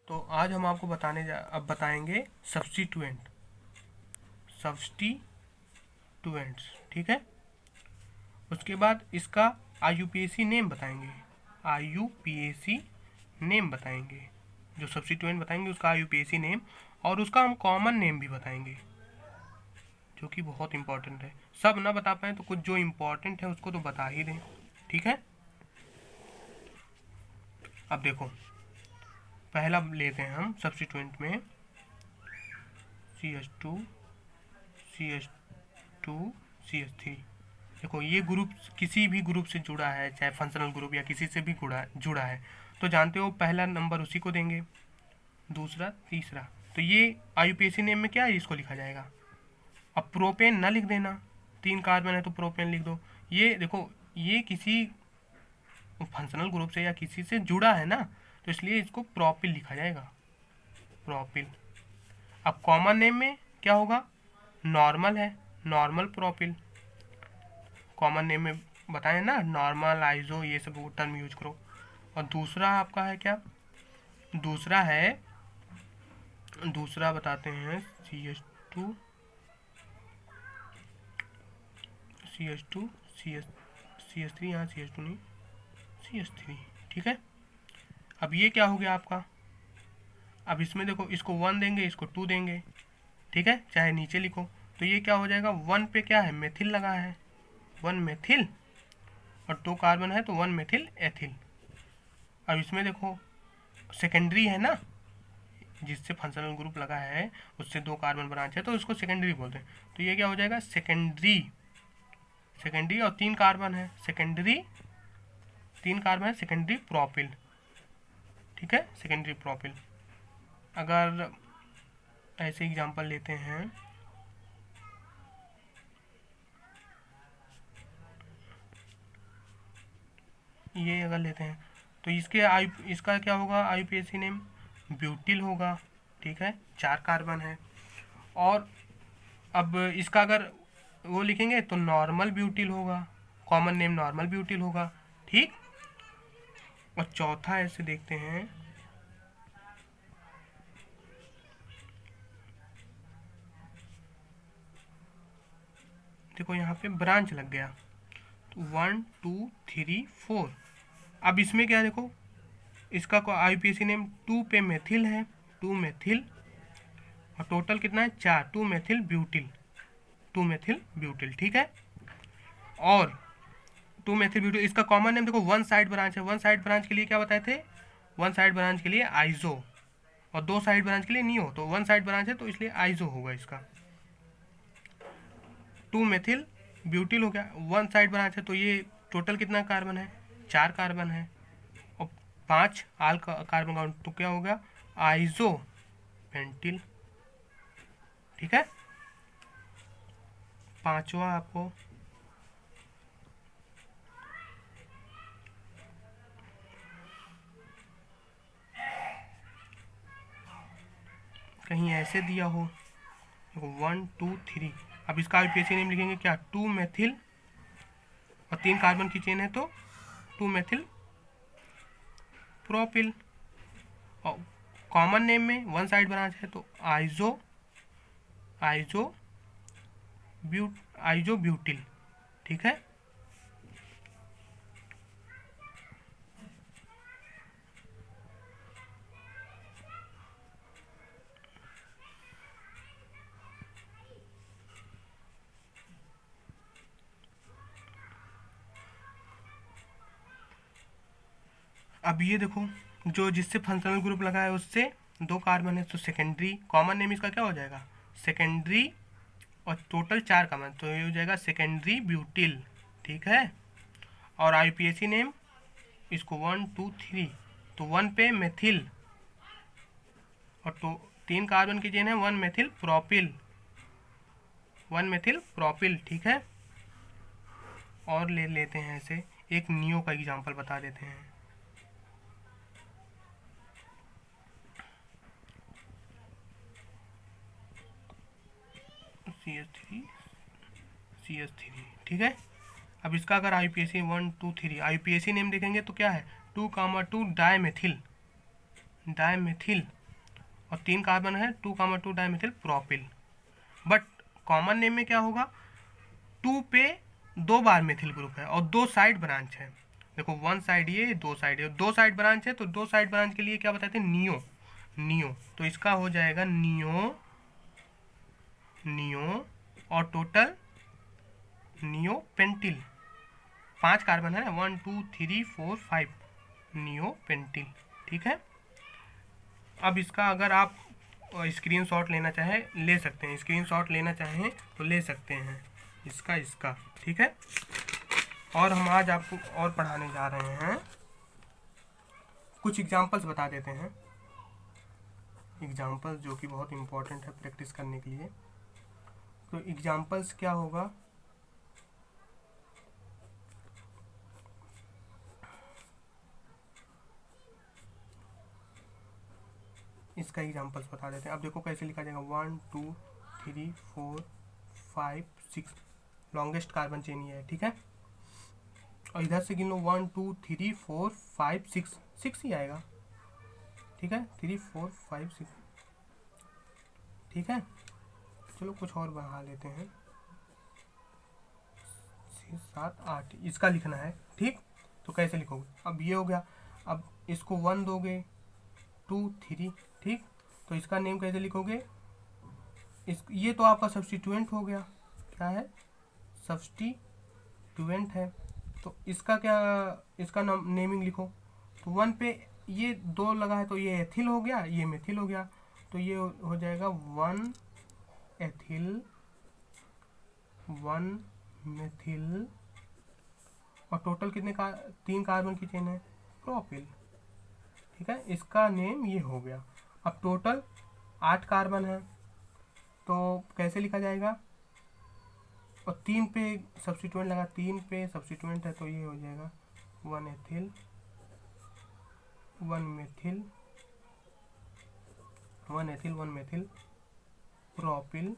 तो आज हम आपको अब बताएंगे सब्स्टिट्यूएंट्स, ठीक है। उसके बाद इसका आईयूपीएसी नेम बताएंगे, आईयूपीएसी नेम बताएंगे। जो सब्स्टिट्यूएंट बताएंगे उसका आईयूपीएसी नेम, और उसका हम कॉमन नेम भी बताएंगे, जो कि बहुत इंपॉर्टेंट है। सब ना बता पाए तो कुछ जो इंपॉर्टेंट है उसको तो बता ही दें, ठीक है। अब देखो, पहला लेते हैं हम सब्स्टिट्यूएंट में CH2 CH2 CH3। देखो ये ग्रुप किसी भी ग्रुप से जुड़ा है, चाहे फंक्शनल ग्रुप या किसी से भी जुड़ा है, तो जानते हो पहला नंबर उसी को देंगे, दूसरा तीसरा। तो ये आईयूपीएसी नेम में क्या है, इसको लिखा जाएगा। अब प्रोपेन ना लिख देना, 3 कार्बन है तो प्रोपेन लिख दो। ये देखो, ये किसी फंक्शनल ग्रुप से या किसी से जुड़ा है ना, तो इसलिए इसको प्रोपिल लिखा जाएगा, प्रोपिल। अब कॉमन नेम में क्या होगा, नॉर्मल है, नॉर्मल प्रोपिल। कॉमन नेम में बताएं ना, नॉर्मल, आइजो, ये सब टर्म यूज करो। और दूसरा आपका है क्या, दूसरा बताते हैं CH2 CH3, यहाँ CH2 नहीं, CH3, ठीक है। अब ये क्या हो गया आपका, अब इसमें देखो, इसको 1 देंगे, इसको 2 देंगे, ठीक है, चाहे नीचे लिखो। तो ये क्या हो जाएगा, 1 पे क्या है, मेथिल लगा है, 1 मेथिल, और 2 कार्बन है तो 1 मेथिल एथिल। अब इसमें देखो सेकेंडरी है ना, जिससे फंक्शनल ग्रुप लगा है उससे 2 कार्बन ब्रांच है तो उसको सेकेंडरी बोलते हैं। तो ये क्या हो जाएगा, सेकेंडरी, और 3 कार्बन है, सेकेंडरी 3 कार्बन है, सेकेंडरी प्रोपिल, ठीक है, सेकेंडरी प्रोपिल। अगर ऐसे एग्जांपल लेते हैं, ये अगर लेते हैं तो इसका क्या होगा, आईयूपीएसी नेम ब्यूटिल होगा, ठीक है, 4 कार्बन है। और अब इसका अगर वो लिखेंगे तो नॉर्मल ब्यूटिल होगा, कॉमन नेम नॉर्मल ब्यूटिल होगा, ठीक। और चौथा ऐसे देखते हैं, देखो यहाँ पे ब्रांच लग गया, तो 1 2 3 4। अब इसमें क्या, देखो इसका आईयूपीएसी नेम 2 पे मेथिल है, 2 मेथिल, और टोटल कितना है 4, 2 मेथिल ब्यूटिल, 2 मेथिल ब्यूटिल, ठीक है। और 2 मेथिल ब्यूटिल, इसका कॉमन नेम देखो 1 साइड ब्रांच है, 1 साइड ब्रांच के लिए क्या बताए थे, 1 साइड ब्रांच के लिए आइजो, और 2 साइड ब्रांच के लिए नियो। तो 1 साइड ब्रांच है तो इसलिए आइजो होगा इसका। 2 मेथिल ब्यूटिल हो गया, 1 साइड ब्रांच है तो ये टोटल कितना कार्बन है, 4 कार्बन है, और 5 आल कार्बन का, तो क्या हो गया, आइजो पेंटिल, ठीक है। पांचवा आपको कहीं ऐसे दिया हो, 1 2 3। अब इसका आईयूपीएसी नेम लिखेंगे क्या, 2 मेथिल, और 3 कार्बन की चेन है तो 2 मेथिल प्रोपिल। और कॉमन नेम में 1 साइड ब्रांच है तो आइजो ब्यूटिल, ठीक है। अब ये देखो, जो जिससे फंक्शनल ग्रुप लगा है उससे 2 कार्बन है तो सेकेंडरी, कॉमन नेम इसका क्या हो जाएगा, सेकेंडरी, और टोटल 4 कार्बन, तो ये हो जाएगा सेकेंडरी ब्यूटिल, ठीक है। और आईयूपीएसी नेम इसको 1 2 3, तो 1 पे मेथिल, और तो 3 कार्बन की चेन है, 1 मेथिल प्रोपिल, 1 मेथिल प्रोपिल, ठीक है। और ले लेते हैं ऐसे एक नियो का एग्जांपल बता देते हैं। CH3, ठीक है। अब इसका अगर आईयूपीएसी 1 2 3 आईयूपीएसी नेम देखेंगे तो क्या है, 2 2 डाई डायमिथिल और 3 कार्बन है 2,2 dimethyl propyl. But common name में क्या होगा, 2 पे 2 बार मिथिल ग्रुप है और 2 साइड ब्रांच है। देखो 1 साइड ये 2 साइड है, 2 साइड ब्रांच है तो 2 साइड ब्रांच के लिए क्या बताते हैं, नियो। नियो तो इसका हो जाएगा नियो, नियो और टोटल नियो पेंटिल। 5 कार्बन है ना, 1 2 3 4 5 नियो पेंटिल। ठीक है। अब इसका अगर आप स्क्रीनशॉट लेना चाहें ले सकते हैं, स्क्रीनशॉट लेना चाहें तो ले सकते हैं इसका। ठीक है। और हम आज आपको और पढ़ाने जा रहे हैं, कुछ एग्जांपल्स बता देते हैं, एग्जांपल्स जो कि बहुत इंपॉर्टेंट है प्रैक्टिस करने के लिए। तो एग्जांपल्स क्या होगा, इसका एग्जांपल्स बता देते हैं। अब देखो कैसे लिखा जाएगा, 1 2 3 4 5 6 लॉन्गेस्ट कार्बन चेन ये है। ठीक है। और इधर से गिन लो 1 2 3 4 5 6 6 ही आएगा। ठीक है, 3 4 5 6। ठीक है। चलो कुछ और बढ़ा लेते हैं, 6 7 8 इसका लिखना है। ठीक, तो कैसे लिखोगे, अब ये हो गया, अब इसको 1 दोगे 2 3। ठीक, तो इसका नेम कैसे लिखोगे, ये तो आपका सब्स्टिट्यूएंट हो गया, क्या है, सब्स्टिट्यूएंट है। तो इसका क्या, इसका नेमिंग लिखो। तो 1 पे ये 2 लगा है तो ये एथिल हो गया, ये मिथिल हो गया, तो ये हो जाएगा 1 एथिल 1 मिथिल और टोटल कितने का 3 कार्बन की चेन है, प्रोपिल। ठीक है, इसका नेम ये हो गया। अब टोटल 8 कार्बन है तो कैसे लिखा जाएगा, और 3 पे सब्स्टिट्यूएंट लगा, 3 पे सब्स्टिट्यूएंट है तो ये हो जाएगा 1 ethyl 1 Mithil 1 ethyl 1 Mithil propyl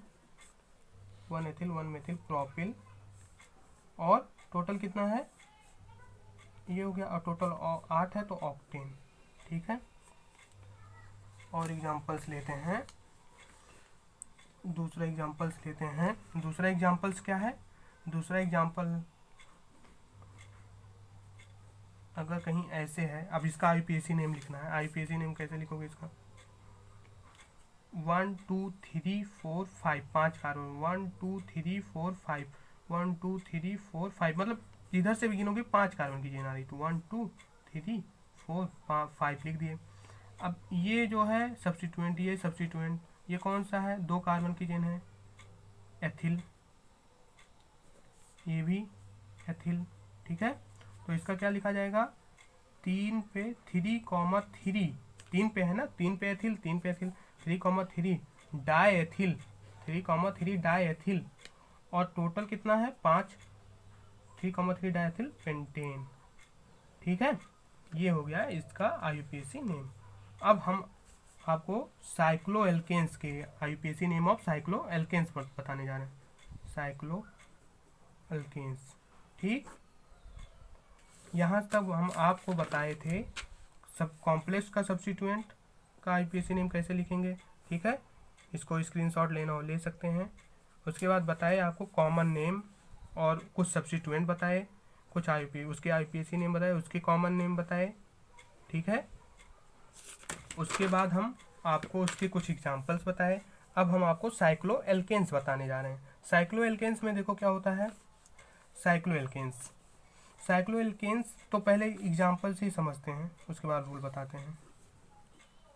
1 ethyl 1 Mithil propyl. और टोटल कितना है, ये हो गया, और टोटल 8 है तो ऑक्टेन। ठीक है। और एग्जांपल्स लेते हैं, दूसरा एग्जांपल्स लेते हैं। दूसरा एग्जांपल्स क्या है, दूसरा एग्जांपल अगर कहीं ऐसे है, अब इसका आईपीएसी नेम लिखना है। आईपीएसी नेम कैसे लिखोगे इसका, 1 2 3 4 5 5 कार्बन, 1 2 3 4 5 1 2 3 4 5, मतलब इधर से भी गिनोगे 5 कार्बन की चेन आ रही, तो 1 2 3 4 5 लिख दिए। अब ये जो है सब्स्टिट्यूएंट, ये सब्स्टिट्यूएंट, ये कौन सा है, 2 कार्बन की चेन है, एथिल, ये भी एथिल। ठीक है, तो इसका क्या लिखा जाएगा, 3 पे 3,3, 3 पे है ना, 3 पे एथिल 3 पे ethyl 3,3 die ethyl 3,3 die ethyl, और टोटल कितना है 5, 3,3 डाई एथिल पेंटेन। ठीक है, ये हो गया इसका आईयूपीएसी नेम। अब हम आपको साइक्लो एल्केन्स के IUPAC name of cycloalkanes पर बताने जा रहे हैं, साइक्लो एल्केन्स। ठीक, यहाँ तक हम आपको बताए थे सब कॉम्प्लेक्स का सब्स्टिट्यूएंट का आईयूपीएसी नेम कैसे लिखेंगे। ठीक है, इसको स्क्रीनशॉट लेना हो ले सकते हैं। उसके बाद बताए आपको कॉमन नेम और कुछ सब्स्टिट्यूएंट बताए, कुछ उसके आईयूपीएसी नेम बताए, उसके कॉमन नेम बताए। ठीक है, उसके बाद हम आपको उसके कुछ एग्जांपल्स बताए। अब हम आपको साइक्लो एल्केन्स बताने जा रहे हैं। साइक्लो एल्केन्स में देखो क्या होता है, साइक्लो एल्केन्स, साइक्लो एल्केन्स तो पहले एग्जांपल से ही समझते हैं, उसके बाद रूल बताते हैं।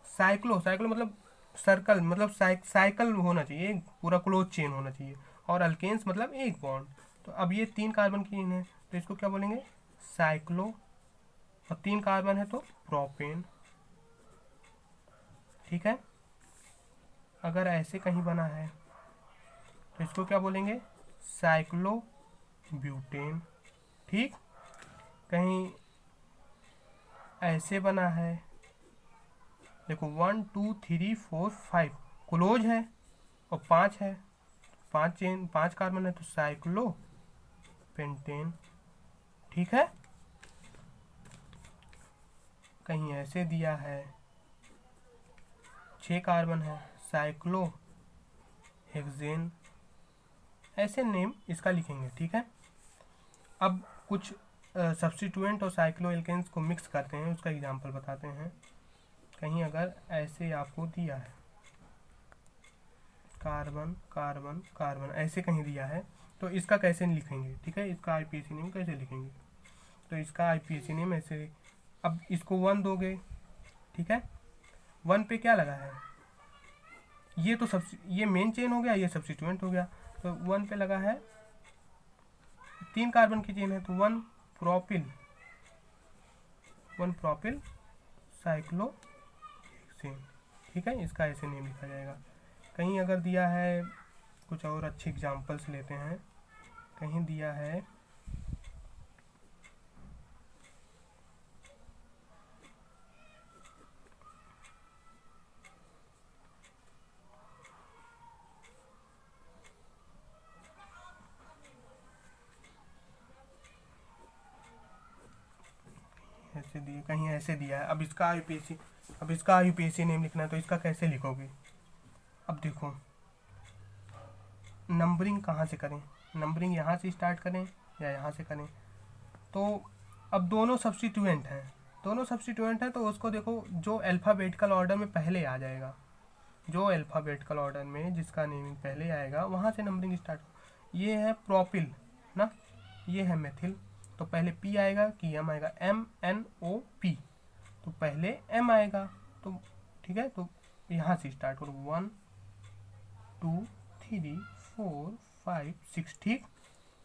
साइक्लो, साइक्लो मतलब सर्कल, मतलब साइकिल होना चाहिए, एक पूरा क्लोज चेन होना चाहिए, और अल्केन्स मतलब एक बॉन्ड। तो अब ये 3 कार्बन की चेन है तो इसको क्या बोलेंगे, साइक्लो, और 3 कार्बन है तो प्रोपेन। ठीक है, अगर ऐसे कहीं बना है तो इसको क्या बोलेंगे, साइक्लो ब्यूटेन। ठीक, कहीं ऐसे बना है, देखो 1 2 3 4 5 क्लोज है और 5 है, 5 चेन 5 कार्बन है तो साइक्लो पेंटेन। ठीक है, कहीं ऐसे दिया है 6 कार्बन है, साइक्लोहेक्सेन, ऐसे नेम इसका लिखेंगे। ठीक है, अब कुछ सब्स्टिट्यूएंट और साइक्लोएल्केन्स को मिक्स करते हैं, उसका एग्जांपल बताते हैं। कहीं अगर ऐसे आपको दिया है कार्बन कार्बन कार्बन, ऐसे कहीं दिया है, तो इसका कैसे लिखेंगे? ठीक है, इसका आईपीएसी नेम कैसे लिखेंगे? तो इसका आईपीएसी नेम ऐसे, अब इसको 1 दोगे, ठीक है, 1 पे क्या लगा है? ये तो ये मेन चेन हो गया, ये सब्स्टिट्यूएंट हो गया, तो 1 पे लगा है 3 कार्बन की चेन है, तो 1 प्रोपिल साइक्लोहेक्सेन। ठीक है, इसका ऐसे नेम लिखा जाएगा। कहीं अगर दिया है, कुछ और अच्छे एग्जांपल्स लेते हैं, कहीं दिया है ऐसे दिए, कहीं ऐसे दिया है, अब इसका आईपीएसी नेम लिखना है, तो इसका कैसे लिखोगे? अब देखो, नंबरिंग कहाँ से करें? नंबरिंग यहाँ से स्टार्ट करें या यहाँ से करें? तो अब दोनों सब्स्टिट्यूएंट हैं, तो उसको देखो, जो अल्फ़ाबेटिकल ऑर्डर में पहले आ जाएगा, जो अल्फ़ाबेटिकल ऑर्डर में जिसका नेमिंग पहले आएगा, वहाँ से नंबरिंग स्टार्ट। ये है प्रोपिल ना, ये है मेथिल, तो पहले पी आएगा कि एम आएगा, MNOP, तो पहले एम आएगा, तो ठीक है, तो यहाँ से स्टार्ट करो, 1 2 3 4 5 6। ठीक,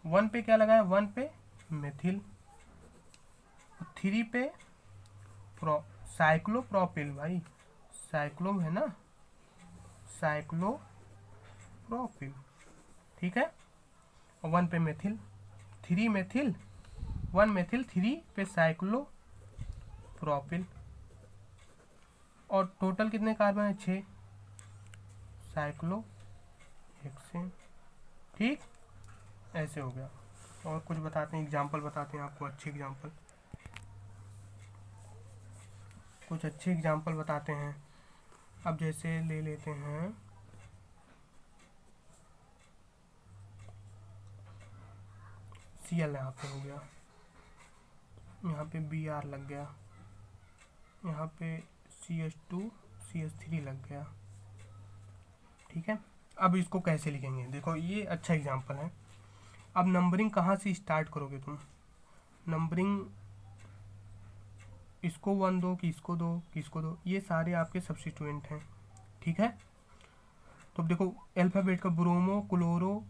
1 पे क्या लगा है? 1 पे मेथिल, 3 पे साइक्लोप्रोपिल, भाई साइक्लो है ना, साइक्लोप्रोपिल। ठीक है, और 1 पे मेथिल, 3 मेथिल, 1 मेथिल, 3 पे साइक्लोप्रोपिल, और टोटल कितने कार्बन है? 6 साइक्लोहेक्सेन। ठीक, ऐसे हो गया। और कुछ बताते हैं, एग्जांपल बताते हैं आपको, अच्छे एग्जांपल, कुछ अच्छे एग्जांपल बताते हैं। अब जैसे ले लेते हैं, Cl यहाँ पे हो गया, यहाँ पे Br लग गया, यहाँ पे CH2 CH3 लग गया। ठीक है, अब इसको कैसे लिखेंगे? देखो, ये अच्छा एग्जांपल है। अब नंबरिंग कहाँ से स्टार्ट करोगे तुम? नंबरिंग इसको 1 दो कि इसको दो कि इसको दो, ये सारे आपके सब्स्टिट्यूएंट हैं। ठीक है, तो देखो, अल्फ़ाबेट का ब्रोमो, क्लोरो,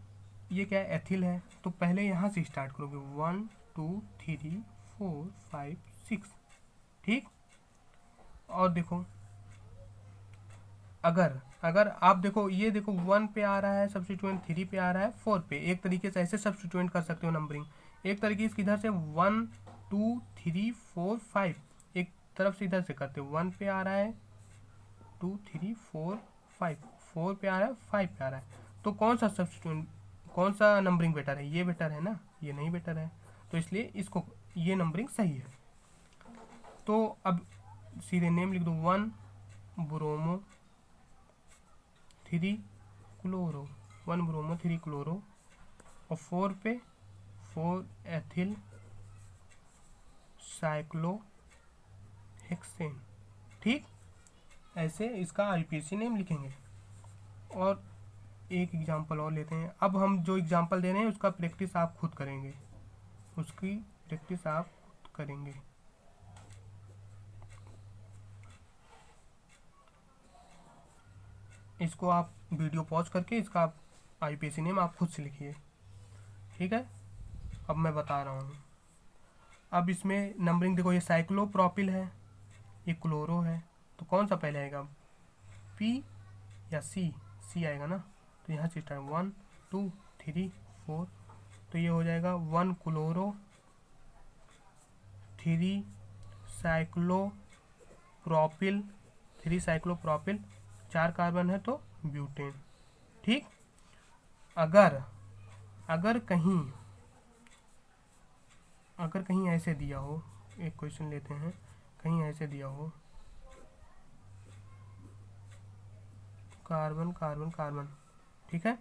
ये क्या है? एथिल है, तो पहले यहाँ से स्टार्ट करोगे, 1 2 3 4 5 6। ठीक, और देखो, अगर आप देखो, ये देखो 1 पे आ रहा है सब्स्टिट्यूएंट, 3 पे आ रहा है, 4 पे, एक तरीके से ऐसे सब्स्टिट्यूएंट कर सकते हो नंबरिंग। एक तरीके से इधर से 1 2 3 4 5, एक तरफ से इधर से करते हो, 1 पे आ रहा है, 2 3 4 5, 4 पे आ रहा है, 5 पे आ रहा है, तो कौन सा सब्स्टिट्यूएंट, कौन सा नंबरिंग बेटर है? ये बेटर है ना, ये नहीं बेटर है, तो इसलिए इसको, ये नंबरिंग सही है। तो अब सीधे नेम लिख दो, 1 ब्रोमो 3 क्लोरो, 1 ब्रोमो 3 क्लोरो, और 4 पे 4 एथिल साइक्लोहेक्सेन। ठीक, ऐसे इसका आईपीएसी नेम लिखेंगे। और एक एग्जांपल और लेते हैं। अब हम जो एग्जांपल दे रहे हैं उसका प्रैक्टिस आप खुद करेंगे, उसकी प्रैक्टिस आप खुद करेंगे। इसको आप वीडियो पॉज करके इसका आप आईपीएसी नेम आप खुद से लिखिए। ठीक है, अब मैं बता रहा हूँ। अब इसमें नंबरिंग देखो, ये साइक्लोप्रोपिल है, ये क्लोरो है, तो कौन सा पहले आएगा? पी या सी? सी आएगा ना, तो यहाँ से स्टार्ट 1 2 3 4, तो ये हो जाएगा 1 क्लोरो 3 साइक्लोप्रोपिल, 3 साइक्लोप्रोपिल, 4 कार्बन है तो ब्यूटेन। ठीक, अगर कहीं ऐसे दिया हो, एक क्वेश्चन लेते हैं, कहीं ऐसे दिया हो कार्बन कार्बन कार्बन, ठीक है,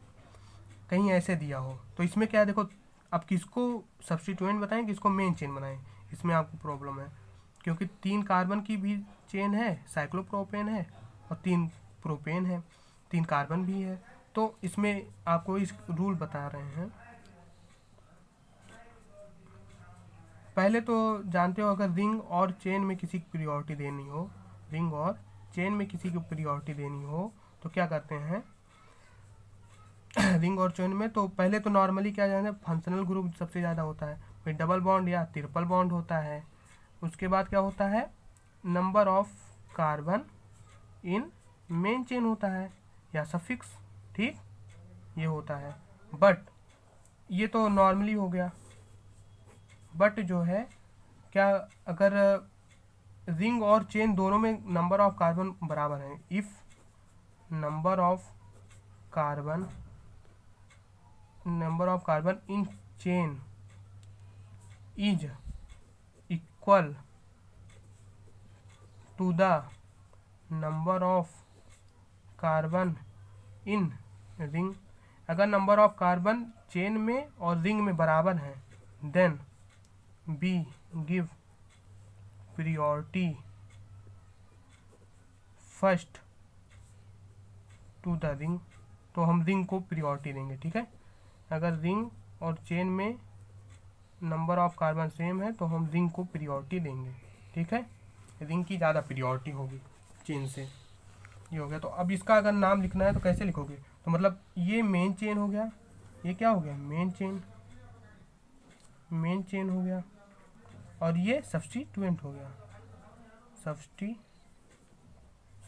कहीं ऐसे दिया हो तो इसमें क्या है देखो, अब किसको सब्स्टिट्यूएंट बताएं किसको मेन चेन बनाएं, इसमें आपको प्रॉब्लम है, क्योंकि 3 कार्बन की भी चेन है, साइक्लोप्रोपेन है, और 3 प्रोपेन है, 3 कार्बन भी है, तो इसमें आपको इस रूल बता रहे हैं। पहले तो जानते हो, अगर रिंग और चेन में किसी की प्रियोरिटी देनी हो, रिंग और चेन में किसी को प्रियोरिटी देनी हो तो क्या करते हैं रिंग और चेन में, तो पहले तो नॉर्मली क्या जानते हैं, फंक्शनल ग्रुप सबसे ज़्यादा होता है, फिर डबल बॉन्ड या ट्रिपल बॉन्ड होता है, उसके बाद क्या होता है, number of carbon in main chain होता है या सफिक्स, ठीक, ये होता है। बट ये तो नॉर्मली हो गया, बट जो है क्या, अगर रिंग और चेन दोनों में नंबर ऑफ कार्बन बराबर है, if number of carbon in chain is equal to the number of carbon in ring, अगर नंबर ऑफ कार्बन चेन में और रिंग में बराबर है, then we give priority first to the ring, तो हम रिंग को प्रियोरिटी देंगे, ठीक है, अगर रिंग और चेन में नंबर ऑफ कार्बन सेम है तो हम रिंग को प्रियोरिटी देंगे, ठीक है, रिंग की ज़्यादा प्रियोरिटी होगी चेन से, ये हो गया। तो अब इसका अगर नाम लिखना है तो कैसे लिखोगे, तो मतलब ये मेन चेन हो गया, ये क्या हो गया, मेन चेन हो गया, और ये सब्स्टिट्यूएंट हो गया,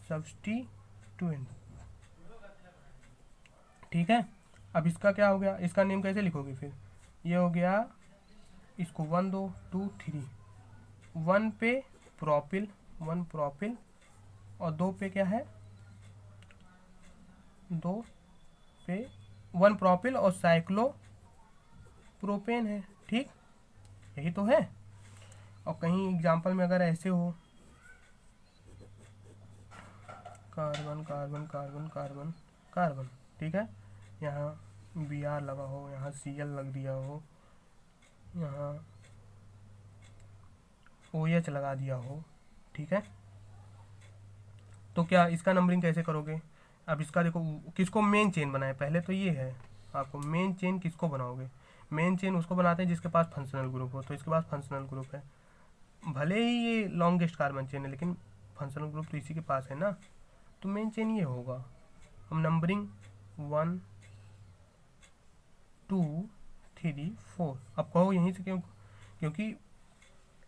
सब्स्टिट्यूएंट, ठीक है। अब इसका क्या हो गया, इसका नेम कैसे लिखोगे फिर, ये हो गया, इसको 1 2 2 3, 1 पे प्रोपिल, 1 प्रोपिल, और 2 पे क्या है, 2 पे 1 प्रोपिल और साइक्लो प्रोपेन है, ठीक, यही तो है। और कहीं एग्जाम्पल में अगर ऐसे हो, carbon carbon carbon carbon carbon, ठीक है, यहाँ Br लगा हो, यहाँ Cl लग दिया हो, यहाँ OH लगा दिया हो, ठीक है, तो क्या इसका नंबरिंग कैसे करोगे, अब इसका देखो किसको मेन चेन बनाए, पहले तो ये है, आपको मेन चेन किसको बनाओगे, मेन चेन उसको बनाते हैं जिसके पास फंक्शनल ग्रुप हो, तो इसके पास फंक्शनल ग्रुप है, भले ही ये लॉन्गेस्ट कार्बन चेन है लेकिन फंक्शनल ग्रुप तो इसी के पास है ना, तो मेन चेन ये होगा। हम नंबरिंग 1 2 3 4, अब कहो यहीं से क्यों, क्योंकि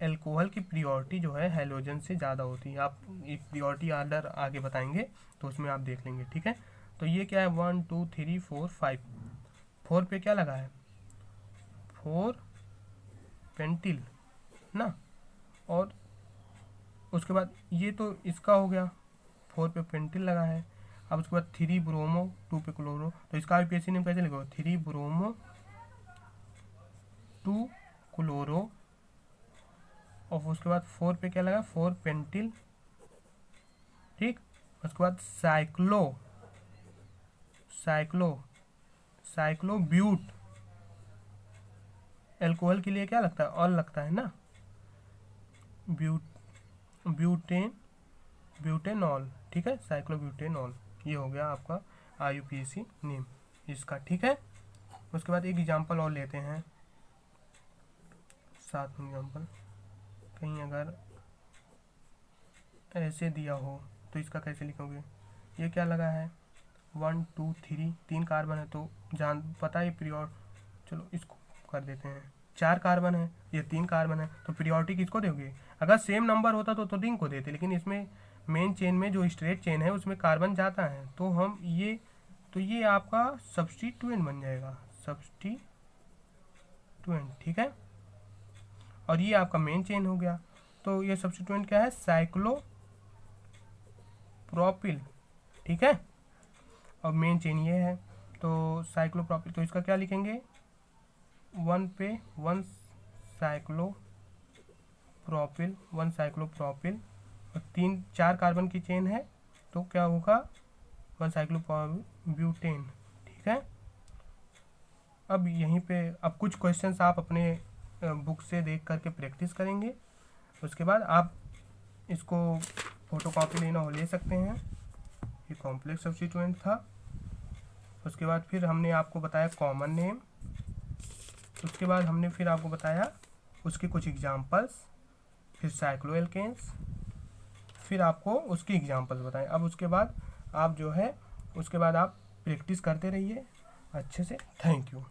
एल्कोहल की प्रियोरिटी जो है हैलोजन से ज़्यादा होती है, आप एक प्रियोरिटी आर्डर आगे बताएंगे तो उसमें आप देख लेंगे, ठीक है। तो ये क्या है, 1 2 3 4 5, 4 पे क्या लगा है, 4 पेंटिल ना, और उसके बाद ये तो इसका हो गया, 4 पे पेंटिल लगा है, अब उसके बाद 3 ब्रोमो 2 पे क्लोरो, तो इसका आईपीएसी नेम कैसे लिखोगे, 3 ब्रोमो 2 क्लोरो, और उसके बाद 4 पे क्या लगा, 4 पेंटिल, ठीक, उसके बाद साइक्लो ब्यूट, एल्कोहल के लिए क्या लगता है, ऑल लगता है ना, ब्यूटेनॉल, ठीक है, साइक्लोब्यूटेनॉल, ये हो गया आपका आईयूपीएसी नेम इसका, ठीक है। उसके बाद एक एग्जांपल और लेते हैं, 7 एग्जांपल, कहीं अगर ऐसे दिया हो तो इसका कैसे लिखोगे, ये क्या लगा है, 1 2 3, 3 कार्बन है तो जान पता है प्रियोर, चलो इसको कर देते हैं, 4 कार्बन है, ये 3 कार्बन है, तो प्रियोरिटी किसको दोगे, अगर सेम नंबर होता तो रिंग को देते, लेकिन इसमें मेन चेन में जो स्ट्रेट चेन है उसमें कार्बन जाता है, तो हम ये, तो ये आपका सब्स्टिट्यूएंट बन जाएगा, सब्स्टिट्यूएंट, ठीक है, और ये आपका मेन चेन हो गया, तो ये सब्स्टिट्यूएंट क्या है, साइक्लोप्रोपिल, ठीक है, और मेन चेन ये है, तो साइक्लोप्रोपिल, तो इसका क्या लिखेंगे, 1 पे 1 साइक्लोप्रोपिल और 4 कार्बन की चेन है, तो क्या होगा, 1-साइक्लोब्यूटेन। ठीक है, अब यहीं पे अब कुछ क्वेश्चंस आप अपने बुक से देख करके प्रैक्टिस करेंगे। उसके बाद आप इसको फोटोकॉपी लेना हो ले सकते हैं। ये कॉम्प्लेक्स सब्स्टिट्यूएंट था। उसके बाद फिर हमने आपको बताया कॉमन नेम। उसके बाद हमने फिर आपको बताया उसके कुछ एग्जांपल्स, फिर साइक्लोएल्केन्स, फिर आपको उसकी एग्जांपल्स बताएं। अब उसके बाद आप जो है उसके बाद आप प्रैक्टिस करते रहिए अच्छे से। Thank you.